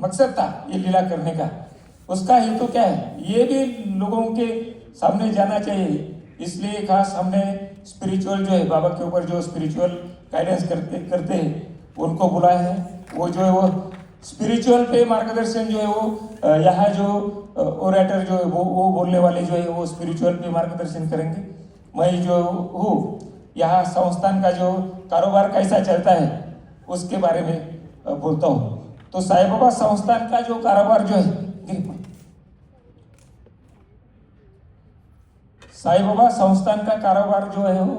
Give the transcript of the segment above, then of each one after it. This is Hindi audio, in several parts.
मकसद था ये लीला करने का, उसका हेतु क्या है ये भी लोगों के सामने जाना चाहिए। इसलिए खास हमने स्पिरिचुअल जो है बाबा के ऊपर जो स्पिरिचुअल गाइडेंस करते हैं उनको बुलाया है। वो जो है वो स्पिरिचुअल पे मार्गदर्शन जो है वो यहाँ जो ओरेटर जो है वो बोलने वाले जो है वो स्पिरिचुअल पे मार्गदर्शन करेंगे। मैं जो हूँ यहाँ संस्थान का जो कारोबार कैसा चलता है उसके बारे में बोलता हूँ। तो साईं बाबा संस्थान का जो कारोबार जो है, साईं बाबा संस्थान का कारोबार जो है वो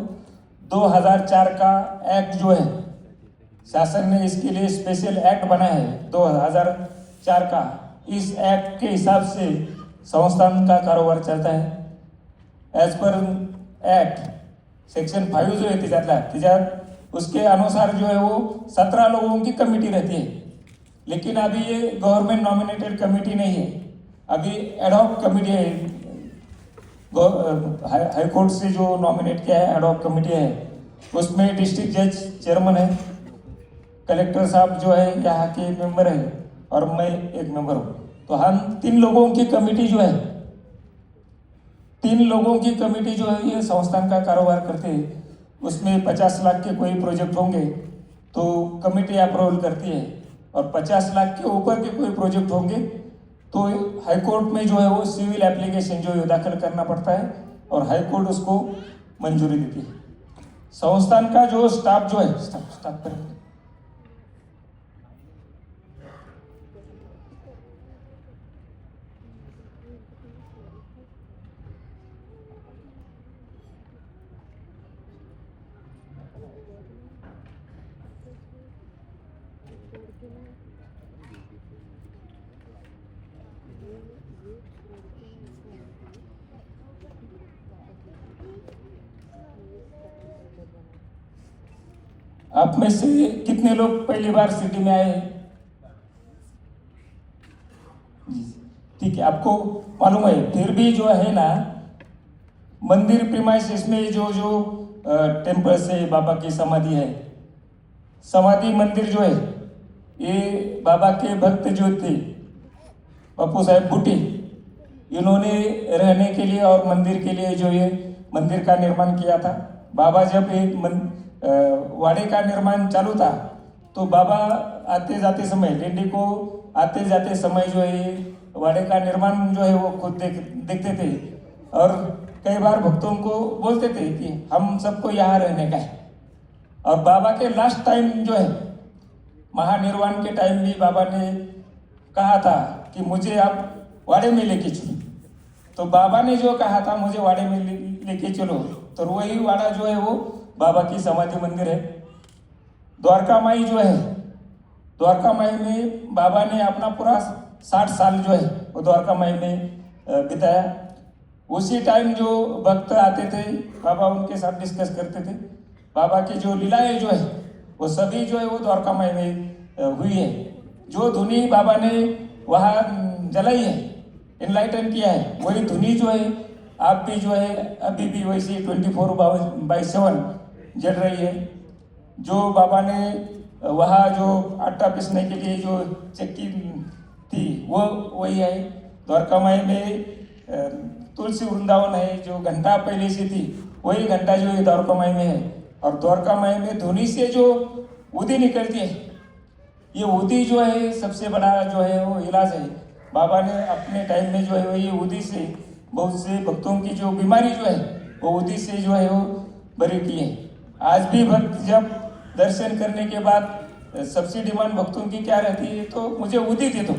2004 का एक्ट जो है, शासन ने इसके लिए स्पेशल एक्ट बनाया है 2004 का। इस एक्ट के हिसाब से संस्थान का कारोबार चलता है। एज पर एक्ट सेक्शन 5 जो है त्याच्यात उसके अनुसार जो है वो 17 लोगों की कमेटी रहती है। लेकिन अभी ये गवर्नमेंट नॉमिनेटेड कमेटी नहीं है, अभी एडॉक कमेटी है। हाई कोर्ट से जो नॉमिनेट किया है एडॉक कमेटी है, उसमें डिस्ट्रिक्ट जज चेयरमैन है, कलेक्टर साहब जो है यहाँ के मेंबर है और मैं एक मेंबर हूँ। तो हम 3 लोगों की कमेटी जो है, 3 लोगों की कमेटी जो है ये संस्थान का कारोबार करते हैं। उसमें 50 लाख के कोई प्रोजेक्ट होंगे तो कमेटी अप्रूवल करती है, और 50 लाख के ऊपर के कोई प्रोजेक्ट होंगे तो हाई कोर्ट में जो है वो सिविल एप्लीकेशन जो है दाखिल करना पड़ता है और हाई कोर्ट उसको मंजूरी देती है। संस्थान का जो स्टाफ जो है स्टाफ करेंगे। आप में से कितने लोग पहली बार सिटी में आए हैं? ठीक है, आपको मालूम है। फिर भी जो है ना मंदिर प्रीमाइसेस में जो जो टेम्पल से बाबा की समाधि है, समाधि मंदिर जो है ये बाबा के भक्त जो थे पप्पू साहब बुट्टी, इन्होंने रहने के लिए और मंदिर के लिए जो ये मंदिर का निर्माण किया था। बाबा जब एक वाड़े का निर्माण चालू था तो बाबा आते जाते समय, लेंडी को आते जाते समय जो है वाड़े का निर्माण जो है वो खुद देखते थे और कई बार भक्तों को बोलते थे कि हम सबको यहाँ रहने का है। और बाबा के लास्ट टाइम जो है महानिर्वाण के टाइम भी बाबा ने कहा था कि मुझे आप वाड़े में लेके चलो। तो बाबा ने जो कहा था मुझे वाड़े में लेके चलो, तो वही वाड़ा जो है वो बाबा की समाधि मंदिर है। द्वारका माई जो है, द्वारका माई में बाबा ने अपना पूरा 60 साल जो है वो द्वारका माई में बिताया। उसी टाइम जो भक्त आते थे बाबा उनके साथ डिस्कस करते थे। बाबा की जो लीलाएं जो है वो सभी जो है वो द्वारका माई में हुई है। जो धुनी बाबा ने वहाँ जलाई है, इनलाइटन किया है, वही धुनी जो है आप भी जो है अभी भी वैसी 24/7 जल रही है। जो बाबा ने वहाँ जो आटा पीसने के लिए जो चक्की थी वो वही है। द्वारका माई में तुलसी वृंदावन है, जो घंटा पहले से थी वही घंटा जो है द्वारका माई में है। और द्वारका माई में धुनी से जो उदी निकलती है, ये उदी जो है सबसे बड़ा जो है वो इलाज है। बाबा ने अपने टाइम में जो है वो ये उदी से बहुत से भक्तों की जो बीमारी जो है वो उदी से जो है वो बरी की है। आज भी भक्त जब दर्शन करने के बाद सबसे डिमांड भक्तों की क्या रहती है, तो मुझे उदी दे दो,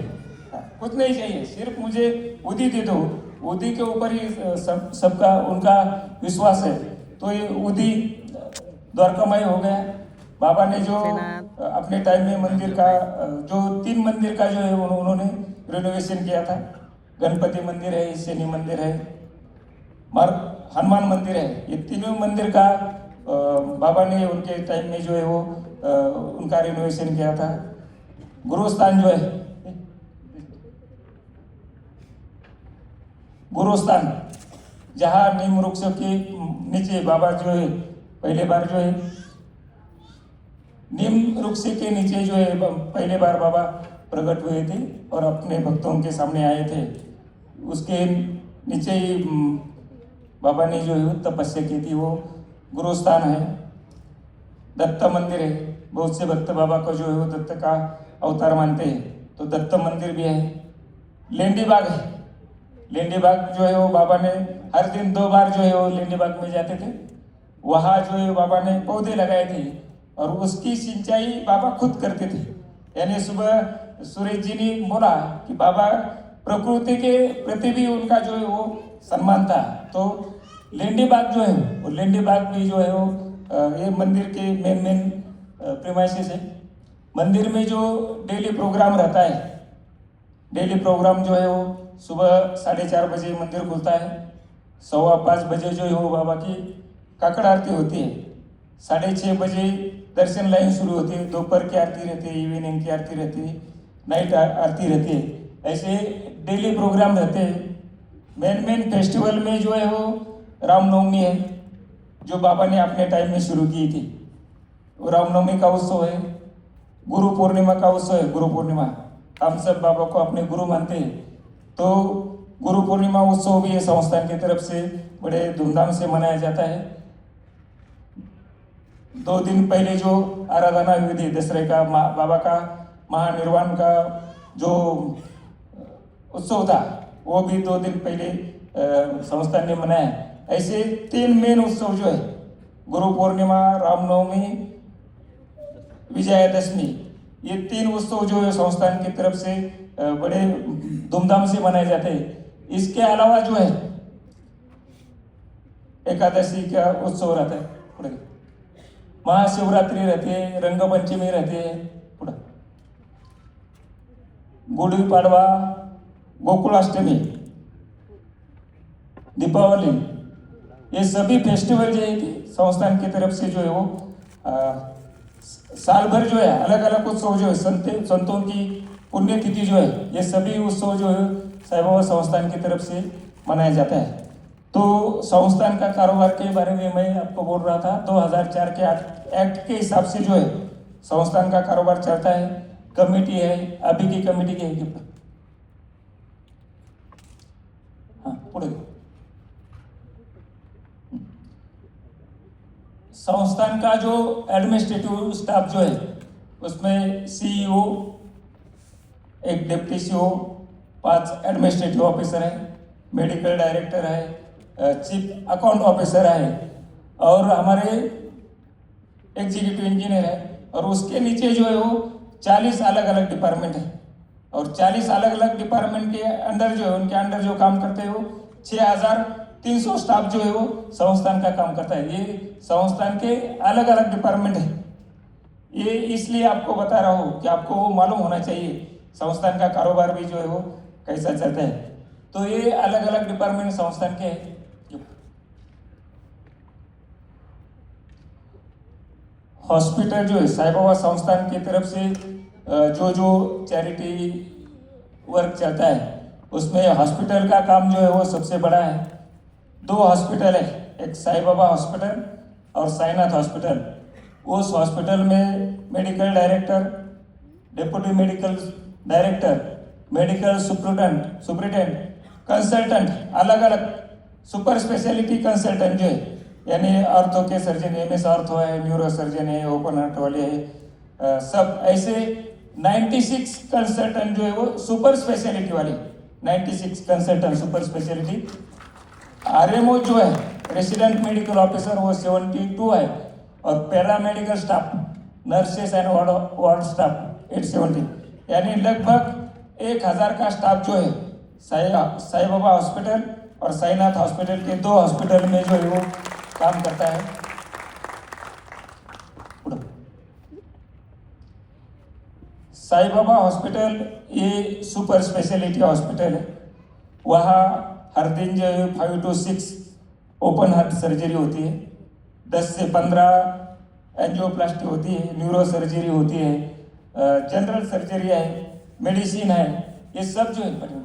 कुछ नहीं चाहिए, सिर्फ मुझे उदी दे दो। उदी के ऊपर ही सबका उनका विश्वास है। तो ये उदी द्वारकामाई हो गया। बाबा ने जो अपने टाइम में मंदिर का जो 3 मंदिर का जो है उन्होंने रिनोवेशन किया था। गणपति मंदिर है, शनि मंदिर है, हनुमान मंदिर है। ये तीनों मंदिर का बाबा ने उनके टाइम में जो है वो उनका रिनोवेशन किया था। गुरुस्थान जो है, गुरुस्थान जहाँ नीम वृक्ष के नीचे बाबा जो है पहले बार जो है नीम वृक्ष के नीचे जो है पहले बार बाबा प्रकट हुए थे और अपने भक्तों के सामने आए थे। उसके नीचे ही बाबा ने जो है तपस्या की थी। वो गुरु स्थान है, दत्त मंदिर है। बहुत से भक्त बाबा को जो है वो दत्त का अवतार मानते हैं, तो दत्त मंदिर भी है। लेंडी बाग है, लेंडी बाग जो है वो बाबा ने हर दिन 2 बार जो है वो लेंडी बाग में जाते थे। वहाँ जो है बाबा ने पौधे लगाए थे और उसकी सिंचाई बाबा खुद करते थे। यानी सुबह सुरेश जी ने बोला कि बाबा प्रकृति के प्रति भी उनका जो है वो सम्मान था। तो लेंडी बाग जो है वो लेंडी बाग भी जो है वो ये मंदिर के मेन प्रीमाइसेस है। मंदिर में जो डेली प्रोग्राम रहता है, डेली प्रोग्राम जो है वो सुबह 4:30 बजे मंदिर खुलता है। 5:15 बजे जो है वो बाबा की काकड़ आरती होती है। 6:30 बजे दर्शन लाइन शुरू होती है। दोपहर की आरती रहती है, इवनिंग की आरती रहती है, नाइट आरती रहती है। ऐसे डेली प्रोग्राम रहते हैं। मेन फेस्टिवल में जो है वो रामनवमी है, जो बाबा ने अपने टाइम में शुरू की थी। वो रामनवमी का उत्सव है। गुरु पूर्णिमा का उत्सव है। गुरु पूर्णिमा हम सब बाबा को अपने गुरु मानते हैं, तो गुरु पूर्णिमा उत्सव भी ये संस्थान की तरफ से बड़े धूमधाम से मनाया जाता है। 2 दिन पहले जो आराधना विधि दसरे का बाबा का महानिर्वाण का जो उत्सव था, वो भी 2 दिन पहले संस्थान ने मनाया। ऐसे 3 मेन उत्सव जो है, गुरु पूर्णिमा, रामनवमी, विजयादशमी, ये 3 उत्सव जो है संस्थान की तरफ से बड़े धूमधाम से मनाए जाते हैं। इसके अलावा जो है एकादशी का उत्सव रहता है, पुढे महाशिवरात्रि रहती है, रंगपंचमी रहती है, पुढे गुड़ी पाडवा, गोकुलाष्टमी, दीपावली, ये सभी फेस्टिवल जो है संस्थान की तरफ से जो है वो साल भर जो है अलग अलग उत्सव जो है संतों की पुण्यतिथि जो है, ये सभी उत्सव जो है साईं बाबा संस्थान की तरफ से मनाया जाता है। तो संस्थान का कारोबार के बारे में मैं आपको बोल रहा था। 2004 के एक्ट के हिसाब से जो है संस्थान का कारोबार चलता है। कमेटी है, अभी की कमेटी की है। हाँ, पुढे संस्थान का जो एडमिनिस्ट्रेटिव स्टाफ जो है उसमें सीईओ, एक डिप्टी सीईओ, 5 एडमिनिस्ट्रेटिव ऑफिसर है, मेडिकल डायरेक्टर है, चीफ अकाउंट ऑफिसर है और हमारे एग्जीक्यूटिव इंजीनियर है। और उसके नीचे जो है वो 40 अलग अलग डिपार्टमेंट है और 40 अलग अलग डिपार्टमेंट के अंडर जो है, उनके अंडर जो काम करते हैं वो 6300 स्टाफ जो है वो संस्थान का काम करता है। ये संस्थान के अलग अलग डिपार्टमेंट है। ये इसलिए आपको बता रहा हूँ कि आपको वो मालूम होना चाहिए संस्थान का कारोबार भी जो है वो कैसा चलता है। तो ये अलग अलग डिपार्टमेंट संस्थान के हैं। हॉस्पिटल जो है साईं बाबा संस्थान की तरफ से जो चैरिटी वर्क चलता है उसमें हॉस्पिटल का काम जो है वो सबसे बड़ा है। 2 हॉस्पिटल है, एक साईं बाबा हॉस्पिटल और साईनाथ हॉस्पिटल। उस हॉस्पिटल में medical director, deputy medical director, medical superintendent, consultant, अलग अलग सुपर स्पेशलिटी कंसल्टेंट जो है, यानी ऑर्थो के सर्जन, MS ऑर्थो है, न्यूरो सर्जन है, ओपन हार्ट वाले है, सब ऐसे 96 कंसल्टेंट जो है वो सुपर स्पेशलिटी वाले, 96 कंसल्टेंट सुपर स्पेशलिटी। RMO जो है रेसिडेंट मेडिकल ऑफिसर, वो 72 है और paramedical staff, nurses and ward staff 870, यानी लगभग 1000 का स्टाफ जो है साईं बाबा हॉस्पिटल और साईनाथ हॉस्पिटल के 2 हॉस्पिटल में जो है वो काम करता है। साईं बाबा हॉस्पिटल ये सुपर स्पेशलिटी हॉस्पिटल है। वहाँ हर दिन जो है 5 to 6 ओपन हार्ट सर्जरी होती है, 10 से 15 एंजियोप्लास्टी होती है, न्यूरो सर्जरी होती है, जनरल सर्जरी है, मेडिसिन है, ये सब जो है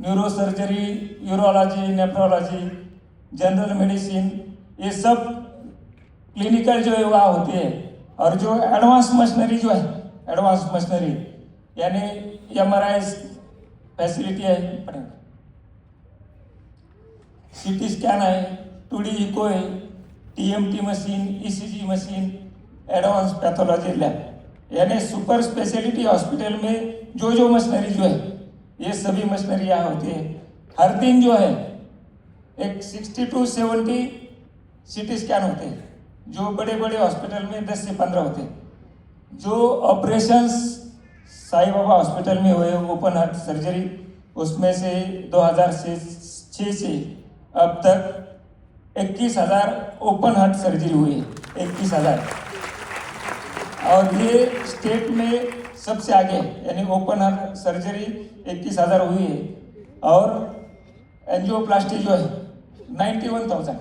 neuro surgery, urology, nephrology, general medicine, ये सब क्लिनिकल जो है वहाँ होती है। और जो एडवांस मशीनरी जो है, एडवांस मशीनरी यानी MRI फैसिलिटी है, CT स्कैन है, 2D इको है, TMT machine, ECG machine, advance pathology lab, यानी सुपर स्पेशलिटी हॉस्पिटल में जो मशीनरी जो है ये सभी मशीनरी यहाँ होती है। हर दिन जो है एक 60 to 70 CT स्कैन होते हैं, जो बड़े बड़े हॉस्पिटल में 10 से 15 होते हैं। जो ऑपरेशंस साईं बाबा हॉस्पिटल में हुए ओपन हार्ट सर्जरी, उसमें से 2006 से अब तक 21,000 ओपन हार्ट सर्जरी हुई है, 21,000। और ये स्टेट में सबसे आगे, यानी ओपन हार्ट सर्जरी 21,000 हुई है। और एंजियोप्लास्टी जो है 91,000,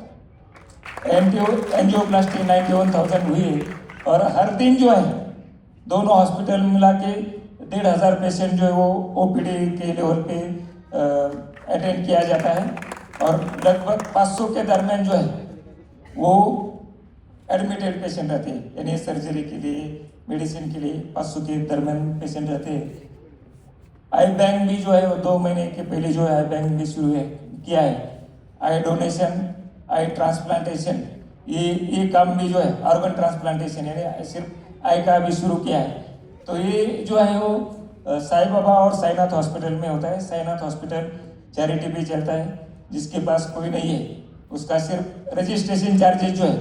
एंजियोप्लास्टी 91,000 हुई है। और हर दिन जो है दोनों हॉस्पिटल मिला के 1,500 पेशेंट जो है वो OPD के लेवल पे अटेंड किया जाता है। और लगभग 500 के दरमियान जो है वो एडमिटेड पेशेंट रहते हैं, यानी सर्जरी के लिए, मेडिसिन के लिए 500 के दरमियान पेशेंट रहते हैं। आई बैंक भी जो है वो 2 महीने के पहले जो है आई बैंक भी शुरू किया है। आई डोनेशन, आई ट्रांसप्लांटेशन, ये काम भी जो है, ऑर्गन ट्रांसप्लांटेशन यानी सिर्फ आई का भी शुरू किया है। तो ये जो है वो साईं बाबा और साईनाथ हॉस्पिटल में होता है। साईनाथ हॉस्पिटल चैरिटी भी चलता है, जिसके पास कोई नहीं है उसका सिर्फ रजिस्ट्रेशन चार्जेस जो है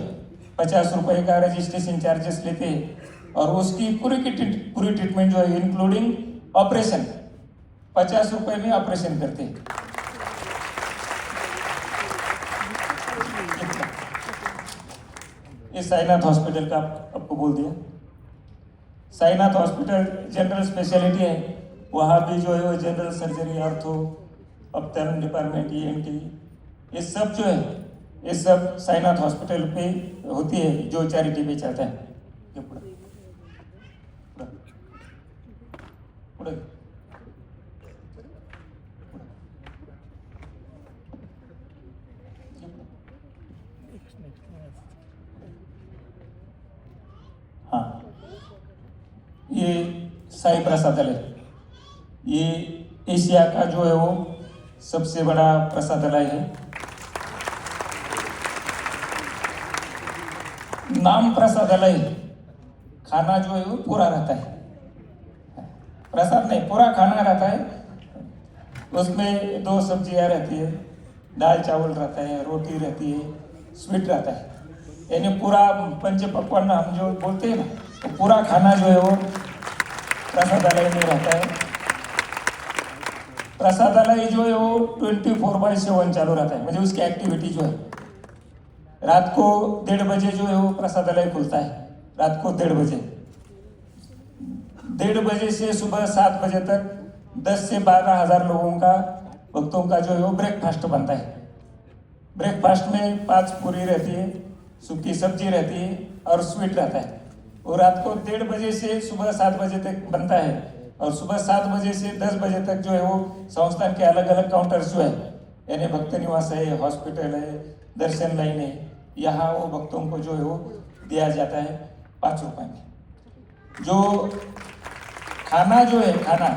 50 रुपये का रजिस्ट्रेशन चार्जेस लेते हैं। और उसकी पूरी ट्रीटमेंट जो है इंक्लूडिंग ऑपरेशन 50 रुपये में ऑपरेशन करते हैं। ये साईनाथ हॉस्पिटल का आपको बोल दिया। साईनाथ हॉस्पिटल जनरल स्पेशलिटी है, वहाँ भी जो है वो general surgery, ortho, ophthal department, ENT, ये सब जो है ये सब साईनाथ हॉस्पिटल पे होती है, जो चैरिटी पे चलता है। ये पूरा हाँ, ये साई प्रसादालय, ये एशिया का जो है वो सबसे बड़ा प्रसादालय है। नाम प्रसादालय, खाना जो है वो पूरा रहता है, प्रसाद नहीं पूरा खाना रहता है। उसमें 2 सब्जियां रहती है, दाल चावल रहता है, रोटी रहती है, स्वीट रहता है, यानी पूरा पंच पकवान हम जो बोलते हैं ना, तो पूरा खाना जो है वो प्रसादालय में रहता है। प्रसादालय जो है वो 24/7 चालू रहता है, मतलब उसकी एक्टिविटी जो है। रात को 1:30 बजे जो है वो प्रसादालय खुलता है, रात को 1:30 बजे, 1:30 बजे से सुबह 7 बजे तक 10 से 12 हज़ार लोगों का, भक्तों का जो है वो ब्रेकफास्ट बनता है। ब्रेकफास्ट में 5 पूरी रहती है, सूखी सब्जी रहती है और स्वीट रहता है। और रात को 1:30 बजे से सुबह 7 बजे तक बनता है। और सुबह 7 बजे से 10 बजे तक जो है वो संस्थान के अलग अलग काउंटर्स जो है, यानी भक्त निवास है, हॉस्पिटल है, दर्शन लाइन है, यहाँ वो भक्तों को जो है वो दिया जाता है 5 रुपये में। जो खाना जो है, खाना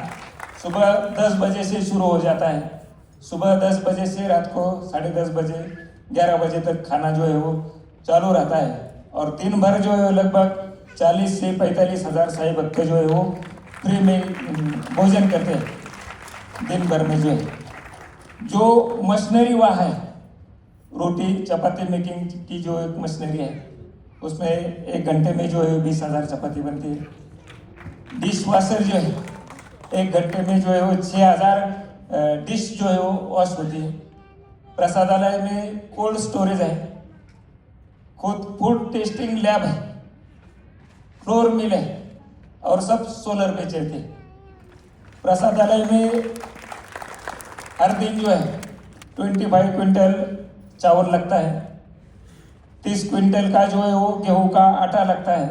सुबह 10 बजे से शुरू हो जाता है, सुबह 10 बजे से रात को 10:30 बजे 11 बजे तक खाना जो है वो चालू रहता है। और दिन भर जो है लगभग 40 से 45 हज़ार साईं भक्त जो है वो फ्री में भोजन करते हैं दिन भर में। जो है जो मशीनरी वहाँ है, रोटी चपाती मेकिंग की जो एक मशीनरी है, उसमें 1 घंटे में जो है 20,000 चपाती बनती है। डिश वॉशर जो है 1 घंटे में जो है वो 6,000 डिश जो है वो वॉश होती है। प्रसादालय में कोल्ड स्टोरेज है, खुद फूड टेस्टिंग लैब है, फ्लोर मिल है और सब सोलर पे चलते हैं। प्रसादालय में हर दिन जो है 25 क्विंटल चावल लगता है, 30 क्विंटल का जो है वो गेहूं का आटा लगता है,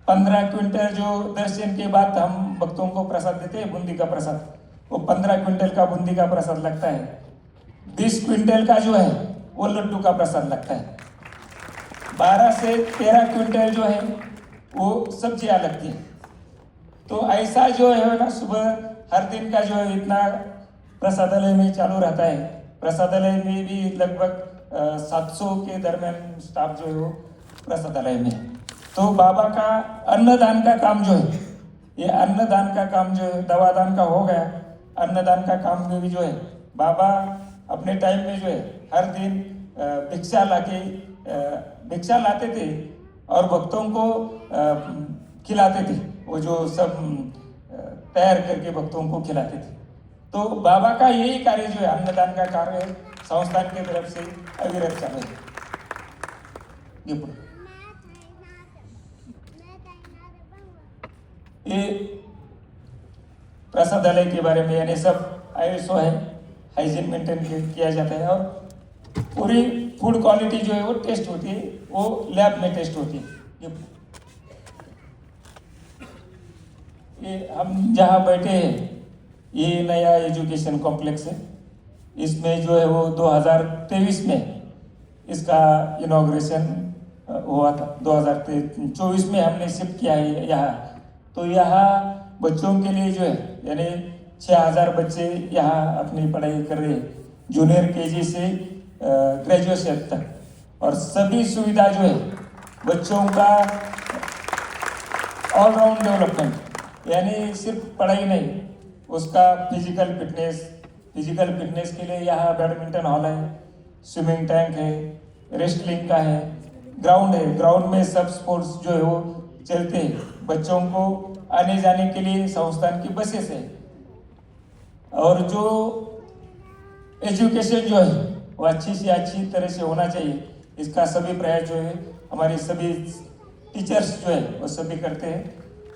15 क्विंटल जो दर्शन के बाद हम भक्तों को प्रसाद देते हैं, बूंदी का प्रसाद, वो 15 क्विंटल का बूंदी का प्रसाद लगता है। 20 क्विंटल का जो है वो लड्डू का प्रसाद लगता है। 12 से 13 क्विंटल जो है वो सब्जियां लगती है। तो ऐसा जो है ना, सुबह हर दिन का जो है इतना प्रसादालय में चालू रहता है। प्रसादालय में भी लगभग 700 के दरमियान स्टाफ जो है वो प्रसादालय में है। तो बाबा का अन्नदान का काम जो है, ये अन्नदान का काम जो है, दवादान का हो गया, अन्नदान का काम में भी जो है बाबा अपने टाइम में जो है हर दिन भिक्षा लाते थे और भक्तों को खिलाते थे। वो जो सब तैयार करके भक्तों को खिलाते थे। तो बाबा का यही कार्य जो है अन्नदान का कार्य है, संस्थान की तरफ से अविरत चालू है। ये प्रसादालय के बारे में यानी सब ISO है, हाइजीन मेंटेन किया जाता है और पूरी फूड क्वालिटी जो है वो टेस्ट होती है, वो लैब में टेस्ट होती है। ये हम जहाँ बैठे हैं ये नया एजुकेशन कॉम्प्लेक्स है। इसमें जो है वो 2023 में इसका इनॉग्रेशन हुआ था। 2024 में हमने शिफ्ट किया है यहाँ। तो यहाँ बच्चों के लिए जो है यानी 6000 बच्चे यहाँ अपनी पढ़ाई कर रहे हैं, जूनियर KG से ग्रेजुएशन तक। और सभी सुविधा जो है बच्चों का ऑलराउंड डेवलपमेंट, यानी सिर्फ पढ़ाई नहीं, उसका फिजिकल फिटनेस के लिए यहाँ बैडमिंटन हॉल है, स्विमिंग टैंक है, रेस्टलिंग का है, ग्राउंड है। ग्राउंड में सब स्पोर्ट्स जो है वो चलते हैं। बच्चों को आने जाने के लिए संस्थान की बसेस है। और जो एजुकेशन जो है वो अच्छी से अच्छी तरह से होना चाहिए, इसका सभी प्रयास जो है हमारे सभी टीचर्स जो है वो सभी करते हैं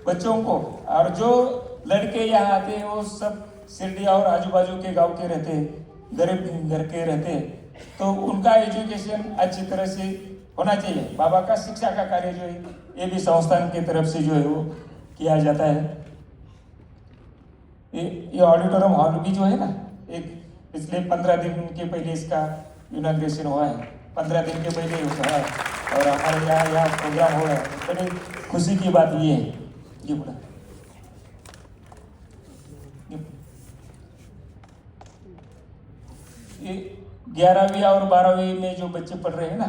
बच्चों को। और जो लड़के यहाँ आते हैं वो सब सिरडिया और आजू बाजू के गांव के रहते हैं, गरीब घर के रहते हैं। तो उनका एजुकेशन अच्छी तरह से होना चाहिए। बाबा का शिक्षा का कार्य जो है ये भी संस्थान की तरफ से जो है वो किया जाता है। ये ऑडिटोरियम हॉल भी जो है ना, एक पिछले 15 दिन के पहले इसका इनॉग्रेशन हुआ है। 15 दिन के पहले हुआ है और हमारे यहाँ प्रोग्राम हो रहा है। बड़ी खुशी की बात ये है। जी बोला ये 11वीं और 12वीं में जो बच्चे पढ़ रहे हैं ना,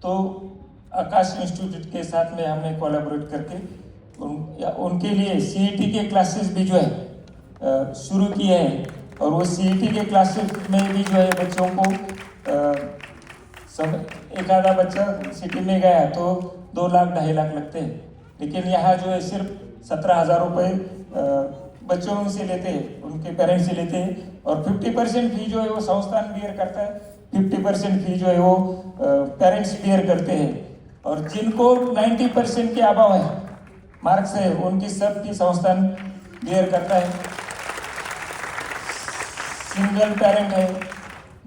तो आकाश इंस्टीट्यूट के साथ में हमने कोलैबोरेट करके उनके लिए CET के क्लासेस भी जो है शुरू किए हैं। और वो CET के क्लासेस में भी जो है बच्चों को सब एक आधा बच्चा सिटी में गया तो 2 लाख 2.5 लाख लगते हैं, लेकिन यहाँ जो है सिर्फ 17,000 रुपये बच्चों से लेते हैं, उनके पेरेंट्स से लेते हैं। और 50% फी जो है वो संस्थान बियर करता है, 50% फी जो है वो पेरेंट्स बियर करते हैं। और जिनको 90% के अभाव है मार्क्स है, उनकी सब की संस्थान बियर करता है। सिंगल पेरेंट है,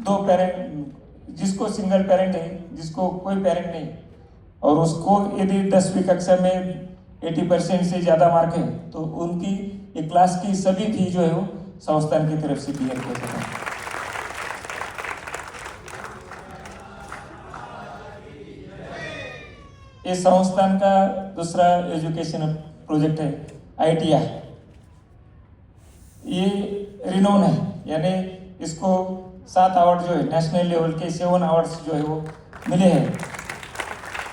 2 पेरेंट, जिसको सिंगल पेरेंट है, जिसको कोई पेरेंट नहीं, और उसको यदि 10वीं कक्षा में 80% से ज़्यादा मार्क है तो उनकी एक क्लास की सभी फी जो है वो संस्थान की तरफ से क्लियर किया जाता है। इस संस्थान का दूसरा एजुकेशन प्रोजेक्ट है ITI। ये रिनोन है, यानी इसको 7 अवार्ड जो है नेशनल लेवल के 7 अवार्ड्स जो है वो मिले हैं।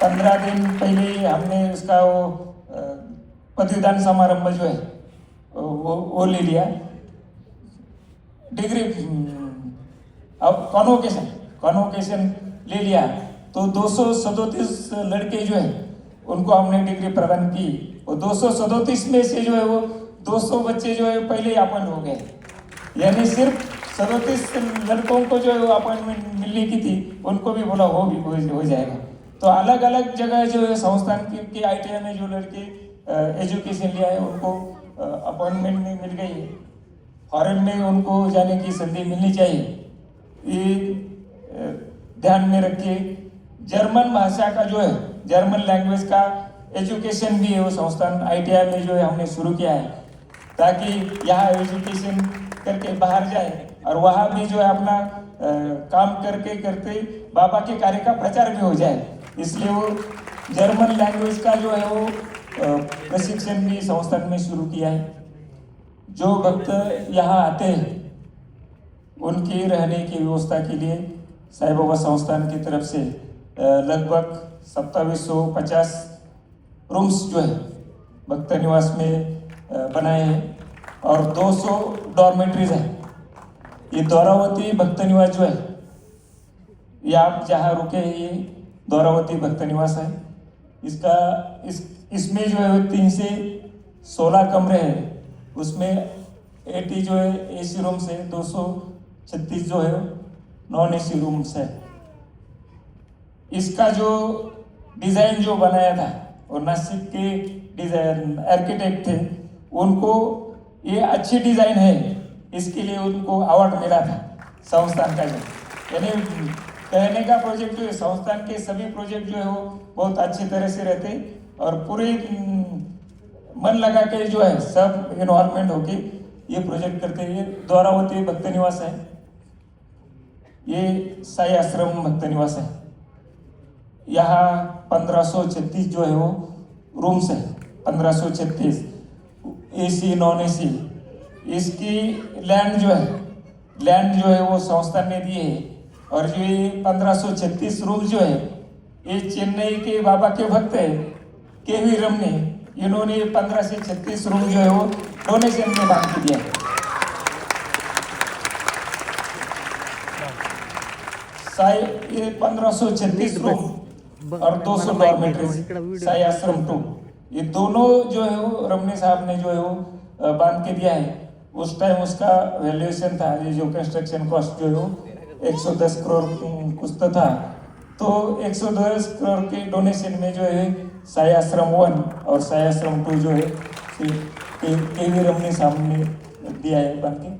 15 दिन पहले हमने इसका वो पदवीदान समारंभ जो है वो ले लिया। डिग्री अब कॉन्वोकेशन ले लिया तो 237 लड़के जो है उनको हमने डिग्री प्रदान की। और 237 में से जो है वो 200 बच्चे जो है पहले ही अपॉइंट हो गए, यानी सिर्फ 37 लड़कों को जो है वो अपॉइंटमेंट मिलने की थी, उनको भी बोला हो जाएगा। तो अलग अलग जगह जो है संस्थान के ITI में जो लड़के एजुकेशन लिया है उनको अपॉइंटमेंट मिल गई है। फॉरेन में उनको जाने की संधि मिलनी चाहिए। ये ध्यान में रखिए। जर्मन भाषा का जो है, जर्मन लैंग्वेज का एजुकेशन भी है वो संस्थान ITI में जो है हमने शुरू किया है, ताकि यहाँ एजुकेशन करके बाहर जाए और वहाँ भी जो है अपना काम करते बाबा के कार्य का प्रचार भी हो जाए। इसलिए वो जर्मन लैंग्वेज का जो है वो प्रशिक्षण भी संस्थान में शुरू किया है। जो भक्त यहाँ आते हैं उनकी रहने की व्यवस्था के लिए साईं बाबा संस्थान की तरफ से लगभग 2750 रूम्स जो है भक्त निवास में बनाए हैं और 200 डॉर्मेट्रीज है। ये द्वारावती भक्त निवास जो है, ये आप जहाँ रुके हैं ये द्वारावती भक्त निवास है। इसमें जो है 3 से 16 कमरे हैं, उसमें 80 जो है एसी रूम्स है, 236 जो है नॉन एसी रूम्स है। इसका जो डिज़ाइन जो बनाया था और नासिक के डिज़ाइन आर्किटेक्ट थे, उनको ये अच्छी डिज़ाइन है इसके लिए उनको अवार्ड मिला था संस्थान का। जो यानी कहने का प्रोजेक्ट जो है, संस्थान के सभी प्रोजेक्ट जो है वो बहुत अच्छी तरह से रहते और पूरे मन लगा के जो है सब इन्वॉल्वमेंट होके ये प्रोजेक्ट करते हैं। ये द्वारावती भक्त निवास है, ये साई आश्रम भक्त निवास है। यहाँ 1536 जो है वो रूम्स है, 1536 एसी नॉन एसी। इसकी लैंड जो है वो संस्थान ने दी है। और जो ये 1536 रूम जो है ये चेन्नई के बाबा के भक्त है केवी रमनी, इन्होंने 15 से 36 रूम जो है वो डोनेशन में दान दिया है। ये 1536 रूम और 200 डॉर्मेट्रीज साई आश्रम 2, ये दोनों जो है वो रमनी साहब ने जो है वो बांध के दिया है। उस टाइम उसका वैल्यूएशन था, ये जो कंस्ट्रक्शन कॉस्ट जो है वो 110 करोड़ कुछ तो था। तो 110 करोड़ के डोनेशन में जो है साई आश्रम 1 और साई आश्रम 2 जो है केवी रमनी साहब ने दिया है बांध के।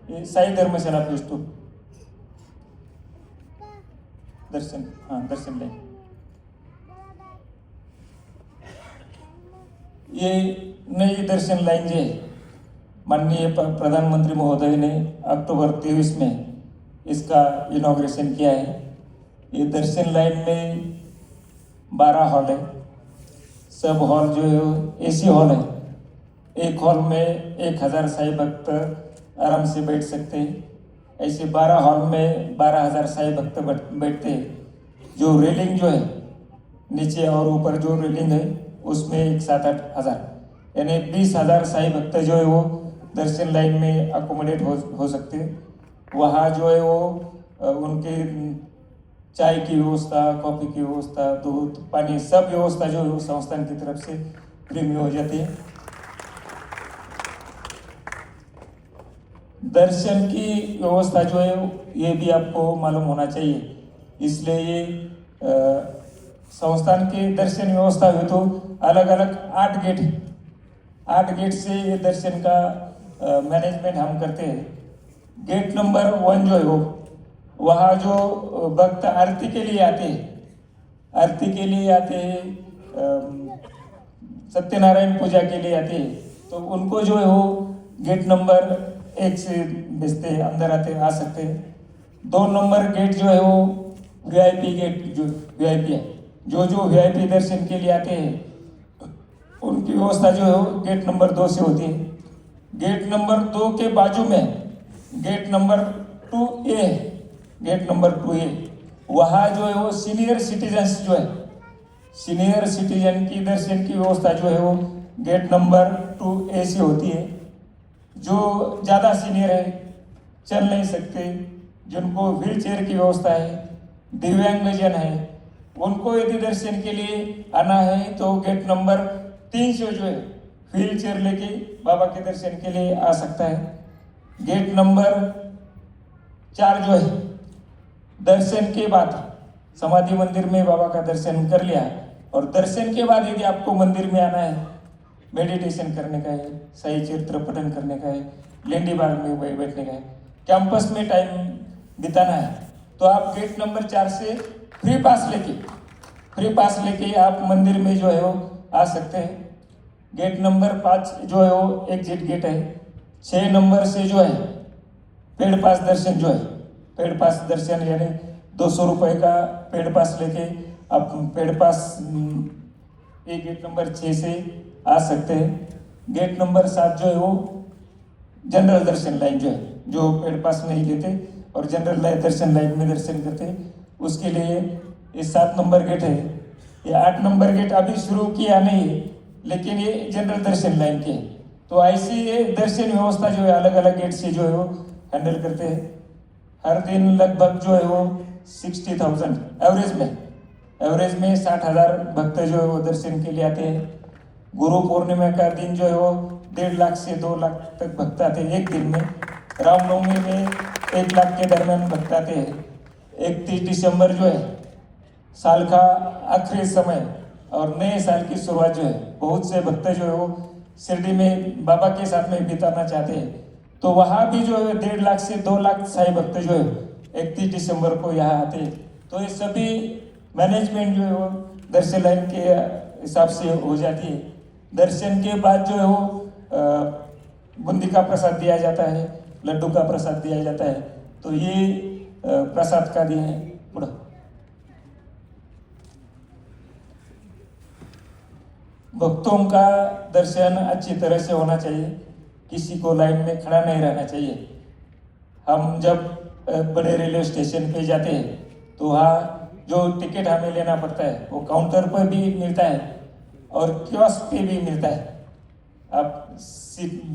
ये साई धर्मशाला फेज 2 दर्शन लाइन। ये नई दर्शन लाइन जो है माननीय प्रधानमंत्री महोदय ने अक्टूबर 23 में इसका इनॉग्रेशन किया है। ये दर्शन लाइन में 12 हॉल है, सब हॉल जो है एसी हॉल है। एक हॉल में 1000 साई भक्त आराम से बैठ सकते हैं। ऐसे 12 हॉल में 12,000 साई भक्त बैठते हैं। जो रेलिंग जो है नीचे और ऊपर जो रेलिंग है उसमें 7-8 हज़ार यानी 20,000 साई भक्त जो है वो दर्शन लाइन में अकोमोडेट हो सकते हैं। वहाँ जो है वो उनके चाय की व्यवस्था, कॉफ़ी की व्यवस्था, दूध, पानी सब व्यवस्था जो है वो संस्थान की तरफ से फ्री में हो जाती है। दर्शन की व्यवस्था जो है ये भी आपको मालूम होना चाहिए, इसलिए ये संस्थान के दर्शन व्यवस्था हुई तो अलग अलग 8 गेट से ये दर्शन का मैनेजमेंट हम करते हैं। गेट नंबर 1 जो है वो वहाँ जो भक्त आरती के लिए आते हैं, सत्यनारायण पूजा के लिए आते हैं, तो उनको जो है वो गेट नंबर 1 से भेजते हैं, अंदर आ सकते हैं। 2 नंबर गेट जो है वो वीआईपी गेट, जो वीआईपी है, जो वीआईपी दर्शन के लिए आते हैं उनकी व्यवस्था जो है वो गेट नंबर 2 से होती है। गेट नंबर 2 के बाजू में गेट नंबर 2A है, गेट नंबर 2A वहाँ जो है वो सीनियर सिटीजन्स जो है, सीनियर सिटीजन की दर्शन की व्यवस्था जो है वो गेट नंबर 2A से होती है। जो ज़्यादा सीनियर है, चल नहीं सकते, जिनको व्हील चेयर की व्यवस्था है, दिव्यांगजन है, उनको यदि दर्शन के लिए आना है तो गेट नंबर 3 से जो है व्हील चेयर लेके बाबा के दर्शन के लिए आ सकता है। गेट नंबर 4 जो है दर्शन के बाद समाधि मंदिर में बाबा का दर्शन कर लिया और दर्शन के बाद यदि आपको मंदिर में आना है, मेडिटेशन करने का है, सही चरित्र पठन करने का है, लेंडी बाग में बैठने का है, कैंपस में टाइम बिताना है, तो आप गेट नंबर 4 से फ्री पास लेके आप मंदिर में जो है वो आ सकते हैं। गेट नंबर 5 जो है वो एग्जिट गेट है। 6 नंबर से जो है पेड पास दर्शन जो है, पेड पास दर्शन यानी 200 रुपये का पेड पास लेके आप पेड पास ये गेट नंबर 6 से आ सकते हैं। गेट नंबर 7 जो है वो जनरल दर्शन लाइन जो है, जो पेड पास नहीं लेते और जनरल लाइन दर्शन लाइन में दर्शन करते हैं, उसके लिए ये 7 नंबर गेट है। ये 8 नंबर गेट अभी शुरू किया नहीं है, लेकिन ये जनरल दर्शन लाइन के है। तो ऐसी ये दर्शन व्यवस्था जो है अलग अलग गेट से जो है वो हैंडल करते हैं। हर दिन लगभग जो है वो 60,000 एवरेज में 60,000 भक्त जो है वो दर्शन के लिए आते हैं। गुरु पूर्णिमा का दिन जो है वो 1.5 लाख से 2 लाख तक भक्त आते हैं एक दिन में। रामनवमी में 1 लाख के दरमियान भक्त आते हैं। 31 दिसंबर जो है साल का आखिरी समय और नए साल की शुरुआत जो है, बहुत से भक्त जो है वो शिरडी में बाबा के साथ में बिताना चाहते हैं, तो वहाँ भी जो है 1.5 लाख से 2 लाख साई भक्त जो है 31 दिसंबर को यहाँ आते हैं। तो ये सभी मैनेजमेंट जो है वो दर्शन लाइन के हिसाब से हो जाती है। दर्शन के बाद जो है वो बूंदी का प्रसाद दिया जाता है, लड्डू का प्रसाद दिया जाता है। तो ये प्रसाद का दिन है। पूरा भक्तों का दर्शन अच्छी तरह से होना चाहिए, किसी को लाइन में खड़ा नहीं रहना चाहिए। हम जब बड़े रेलवे स्टेशन पे जाते हैं तो वहाँ जो टिकट हमें लेना पड़ता है वो काउंटर पर भी मिलता है और कियोस्क पे भी मिलता है। आप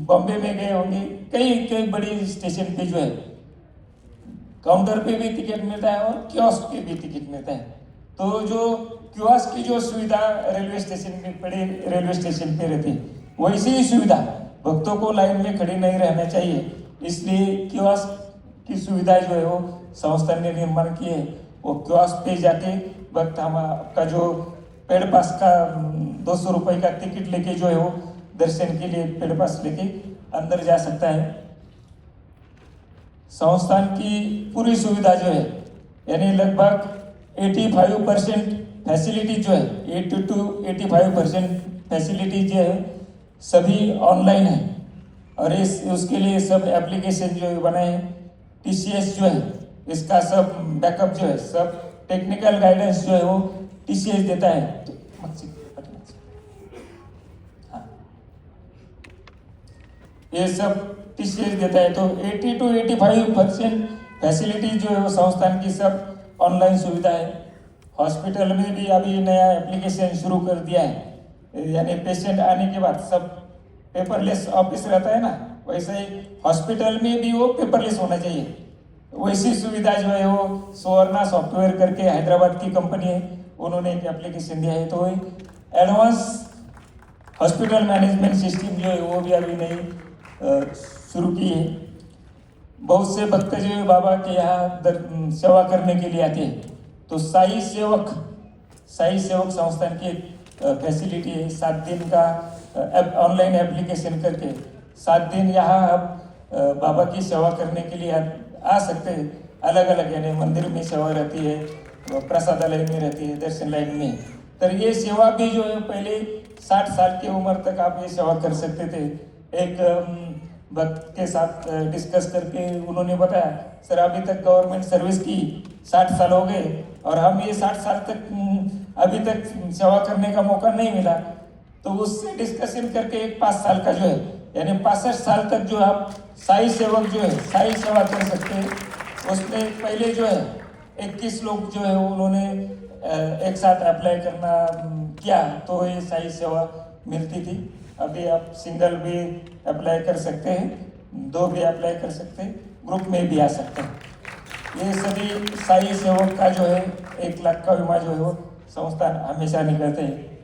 बॉम्बे में गए होंगे, कई बड़ी स्टेशन पे जो है काउंटर पे भी टिकट मिलता है और कियोस्क पे भी टिकट मिलता है। तो जो कियोस्क की जो सुविधा रेलवे स्टेशन पे रहती है, वैसी ही सुविधा भक्तों को लाइन में खड़े नहीं रहना चाहिए। इसलिए कियोस्क की सुविधा जो है वो संस्थान ने निर्माण की है। वो कियोस्क पे जाके भक्त हम आपका जो पेड पास का 200 रुपये का टिकट लेके जो है वो दर्शन के लिए पेड पास लेके अंदर जा सकता है। संस्थान की पूरी सुविधा जो है यानी लगभग 85% फैसिलिटी जो है 80 to 85% फैसिलिटी जो है सभी ऑनलाइन है और उसके लिए सब एप्लीकेशन जो है बनाए हैं। TCS जो है इसका सब बैकअप जो है, सब टेक्निकल गाइडेंस जो है वो TCS देता है। तो हाँ, ये सब TCS देता है। तो 80 to 85% फैसिलिटी जो है वो संस्थान की सब ऑनलाइन सुविधा है। हॉस्पिटल में भी अभी नया एप्लीकेशन शुरू कर दिया है, यानी पेशेंट आने के बाद सब पेपरलेस ऑफिस रहता है ना, वैसे ही हॉस्पिटल में भी वो पेपरलेस होना चाहिए। वैसी सुविधा जो है वो सुवर्णा सॉफ्टवेयर करके हैदराबाद की कंपनी है, उन्होंने एक एप्लीकेशन दिया है। तो एडवांस हॉस्पिटल मैनेजमेंट सिस्टम जो है वो भी अभी नहीं शुरू की है। बहुत से भक्त जो है बाबा के यहाँ सेवा करने के लिए आते हैं, तो साई सेवक संस्थान की फैसिलिटी है। 7 दिन का ऑनलाइन एप्लीकेशन करके 7 दिन यहाँ आप बाबा की सेवा करने के लिए आ सकते हैं। अलग अलग यानी मंदिर में सेवा रहती है, प्रसादालय में रहती है, दर्शन लाइन में। तो ये सेवा भी जो है पहले 60 साल की उम्र तक आप ये सेवा कर सकते थे। एक भक्त के साथ डिस्कस करके उन्होंने बताया, सर अभी तक गवर्नमेंट सर्विस की 60 साल हो गए और हम ये 60 साल तक अभी तक सेवा करने का मौका नहीं मिला। तो उससे डिस्कशन करके एक 5 साल का जो है यानी 65 साल तक जो आप साई सेवक जो है साई सेवा कर सकते हैं। उसमें पहले जो है 21 लोग जो है उन्होंने एक साथ अप्लाई करना किया तो ये साई सेवा मिलती थी। अभी आप सिंगल भी अप्लाई कर सकते हैं, 2 भी अप्लाई कर सकते हैं, ग्रुप में भी आ सकते हैं। ये सभी साई सेवक का जो है 1 लाख का बीमा जो है वो संस्थान हमेशा निकलते हैं।